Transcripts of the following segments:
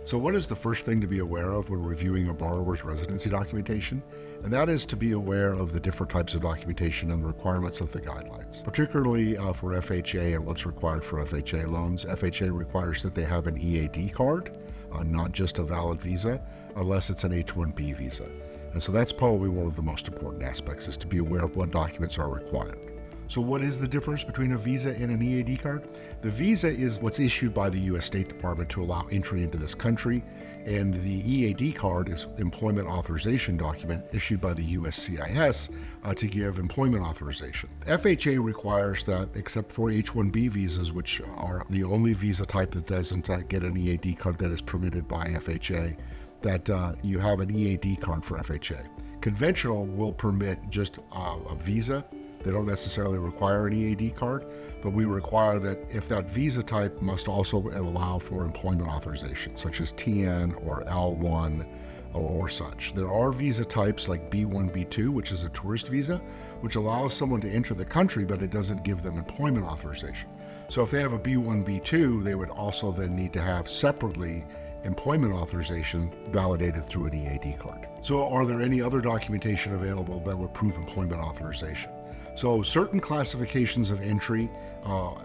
So what is the first thing to be aware of when reviewing a borrower's residency documentation? And that is to be aware of the different types of documentation and the requirements of the guidelines, particularly for FHA and what's required for FHA loans. FHA requires that they have an EAD card, not just a valid visa, unless it's an H-1B visa. And so that's probably one of the most important aspects, is to be aware of what documents are required. So what is the difference between a visa and an EAD card? The visa is what's issued by the U.S. State Department to allow entry into this country, and the EAD card is employment authorization document issued by the USCIS to give employment authorization. FHA requires that, except for H-1B visas, which are the only visa type that doesn't get an EAD card that is permitted by FHA, that you have an EAD card for FHA. Conventional will permit just a visa. They don't necessarily require an EAD card, but we require that if that visa type must also allow for employment authorization, such as TN or L1 or such. There are visa types like B1, B2, which is a tourist visa, which allows someone to enter the country, but it doesn't give them employment authorization. So if they have a B1, B2, they would also then need to have separately employment authorization validated through an EAD card. So are there any other documentation available that would prove employment authorization? So certain classifications of entry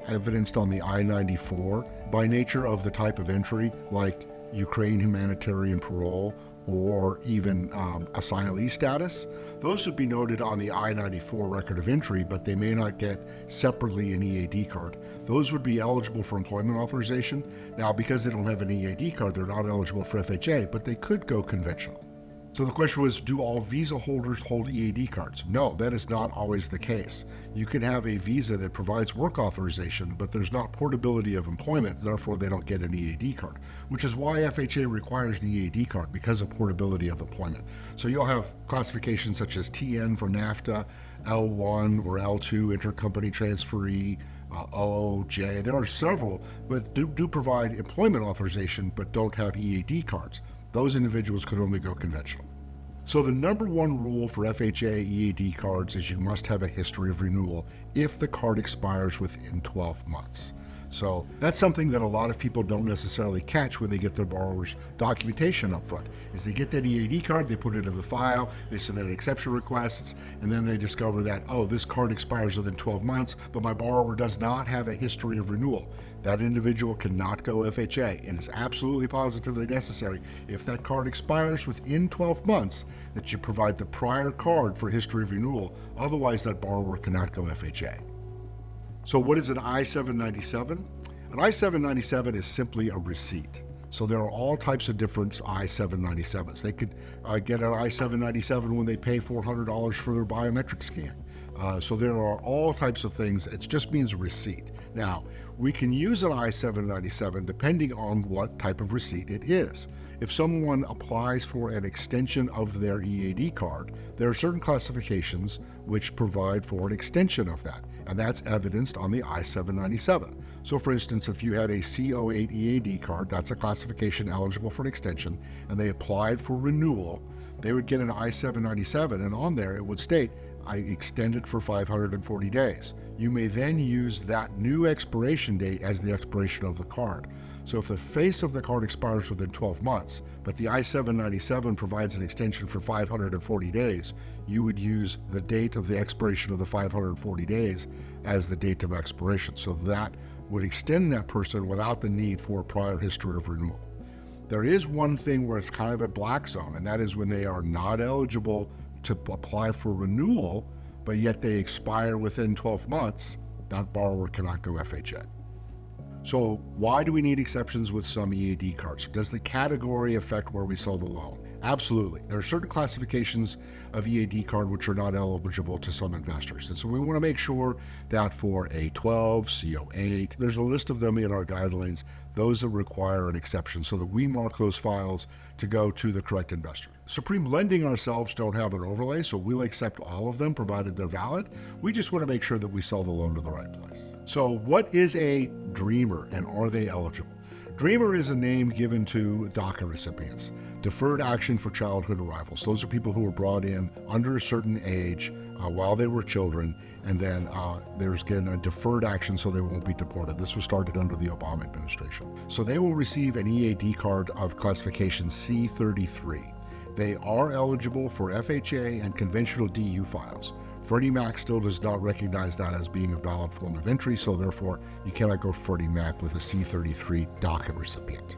evidenced on the I-94 by nature of the type of entry, like Ukraine humanitarian parole or even asylee status, those would be noted on the I-94 record of entry, but they may not get separately an EAD card. Those would be eligible for employment authorization. Now, because they don't have an EAD card, they're not eligible for FHA, but they could go conventional. So the question was, do all visa holders hold EAD cards? No, that is not always the case. You can have a visa that provides work authorization, but there's not portability of employment, therefore they don't get an EAD card, which is why FHA requires the EAD card, because of portability of employment. So you'll have classifications such as TN for NAFTA, L1 or L2 intercompany transferee, OOJ. There are several, but do provide employment authorization, but don't have EAD cards. Those individuals could only go conventional. So the number one rule for FHA EAD cards is you must have a history of renewal if the card expires within 12 months. So that's something that a lot of people don't necessarily catch when they get their borrower's documentation up front, is they get that EAD card, they put it in the file, they submit exception requests, and then they discover that, oh, this card expires within 12 months, but my borrower does not have a history of renewal. That individual cannot go FHA. It is absolutely positively necessary, if that card expires within 12 months, that you provide the prior card for history of renewal. Otherwise, that borrower cannot go FHA. So what is an I-797? An I-797 is simply a receipt. So there are all types of different I-797s. They could get an I-797 when they pay $400 for their biometric scan. So there are all types of things. It just means receipt. Now, we can use an I-797 depending on what type of receipt it is. If someone applies for an extension of their EAD card, there are certain classifications which provide for an extension of that, and that's evidenced on the I-797. So for instance, if you had a C08 EAD card, that's a classification eligible for an extension, and they applied for renewal, they would get an I-797, and on there it would state, I extended for 540 days. You may then use that new expiration date as the expiration of the card. So if the face of the card expires within 12 months, but the I-797 provides an extension for 540 days, you would use the date of the expiration of the 540 days as the date of expiration. So that would extend that person without the need for a prior history of renewal. There is one thing where it's kind of a black zone, and that is when they are not eligible to apply for renewal, but yet they expire within 12 months, that borrower cannot go FHA. So why do we need exceptions with some EAD cards? Does the category affect where we sell the loan? Absolutely. There are certain classifications of EAD card which are not eligible to some investors. And so we want to make sure that for A12, CO8, there's a list of them in our guidelines, those that require an exception, so that we mark those files to go to the correct investor. Supreme Lending ourselves don't have an overlay, so we'll accept all of them provided they're valid. We just want to make sure that we sell the loan to the right place. So what is a dreamer, and are they eligible? Dreamer is a name given to DACA recipients, Deferred Action for Childhood Arrivals. Those are people who were brought in under a certain age while they were children, and then there's again a deferred action so they won't be deported. This was started under the Obama administration. So they will receive an EAD card of classification C33. They are eligible for FHA and conventional DU files. Freddie Mac still does not recognize that as being a valid form of entry, so therefore you cannot go Freddie Mac with a C33 docket recipient.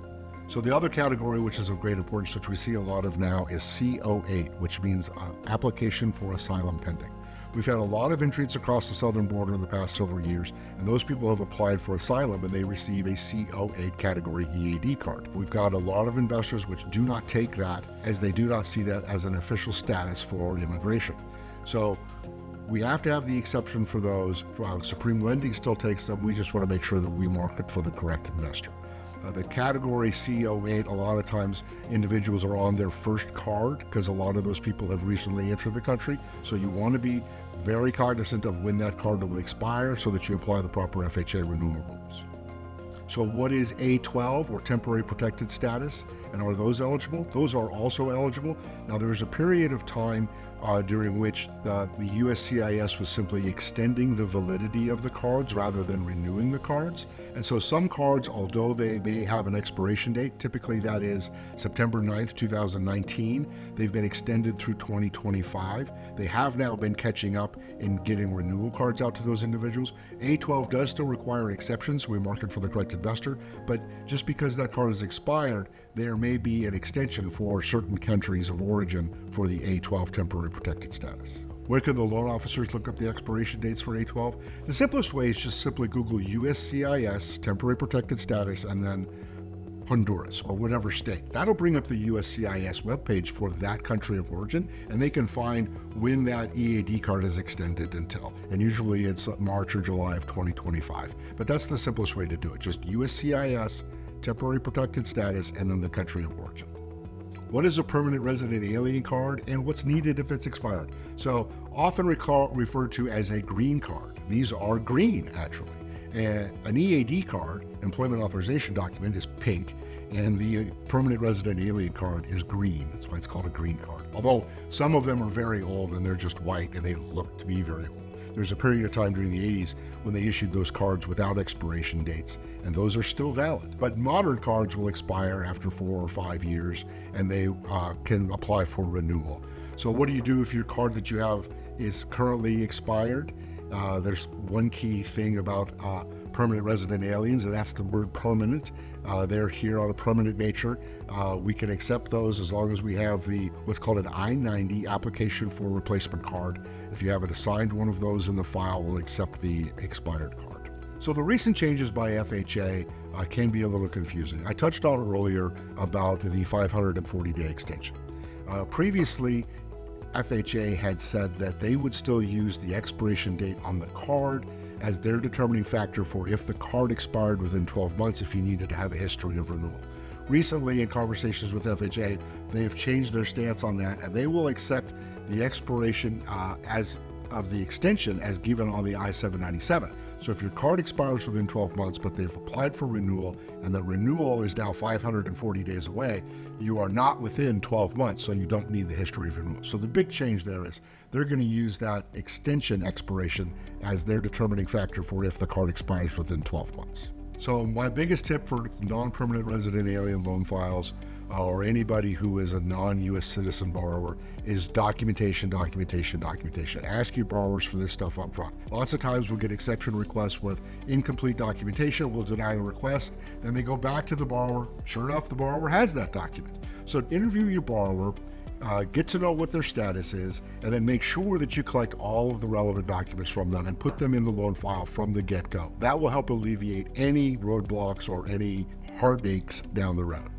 So the other category, which is of great importance, which we see a lot of now, is C08, which means application for asylum pending. We've had a lot of entrants across the southern border in the past several years, and those people have applied for asylum and they receive a C08 category EAD card. We've got a lot of investors which do not take that, as they do not see that as an official status for immigration. So we have to have the exception for those. Supreme Lending still takes them. We just want to make sure that we market for the correct investor. The category C08, a lot of times individuals are on their first card because a lot of those people have recently entered the country. So you want to be very cognizant of when that card will expire so that you apply the proper FHA renewal rules. So what is A12, or temporary protected status, and are those eligible? Those are also eligible. Now there's a period of time during which the USCIS was simply extending the validity of the cards rather than renewing the cards. And so some cards, although they may have an expiration date, typically that is September 9th, 2019, they've been extended through 2025. They have now been catching up in getting renewal cards out to those individuals. A12 does still require exceptions. We market for the correct investor, but just because that card is expired, there may be an extension for certain countries of origin for the A12 temporary protected status. Where can the loan officers look up the expiration dates for A12? The simplest way is just simply Google USCIS temporary protected status and then Honduras or whatever state. That'll bring up the USCIS webpage for that country of origin, and they can find when that EAD card is extended until. And usually it's March or July of 2025. But that's the simplest way to do it. Just USCIS temporary protected status and then the country of origin. What is a permanent resident alien card, and what's needed if it's expired? So often referred to as a green card. These are green, actually. An EAD card, employment authorization document, is pink, and the permanent resident alien card is green. That's why it's called a green card. Although some of them are very old and they're just white and they look to be very old. There's a period of time during the 80s when they issued those cards without expiration dates, and those are still valid. But modern cards will expire after 4 or 5 years, and they can apply for renewal. So what do you do if your card that you have is currently expired? There's one key thing about permanent resident aliens, and that's the word permanent. They're here on a permanent nature. We can accept those as long as we have what's called an I-90 application for replacement card. If you have an assigned one of those in the file, we'll accept the expired card. So the recent changes by FHA can be a little confusing. I touched on it earlier about the 540-day extension. Previously, FHA had said that they would still use the expiration date on the card as their determining factor for if the card expired within 12 months if you needed to have a history of renewal. Recently, in conversations with FHA, they have changed their stance on that, and they will accept the expiration as of the extension as given on the I-797. So if your card expires within 12 months, but they've applied for renewal, and the renewal is now 540 days away, you are not within 12 months, so you don't need the history of renewal. So the big change there is they're going to use that extension expiration as their determining factor for if the card expires within 12 months. So my biggest tip for non-permanent resident alien loan files or anybody who is a non-U.S. citizen borrower is documentation. Ask your borrowers for this stuff up front. Lots of times we'll get exception requests with incomplete documentation. We'll deny the request. Then they go back to the borrower. Sure enough, the borrower has that document. So interview your borrower, get to know what their status is, and then make sure that you collect all of the relevant documents from them and put them in the loan file from the get-go. That will help alleviate any roadblocks or any heartaches down the road.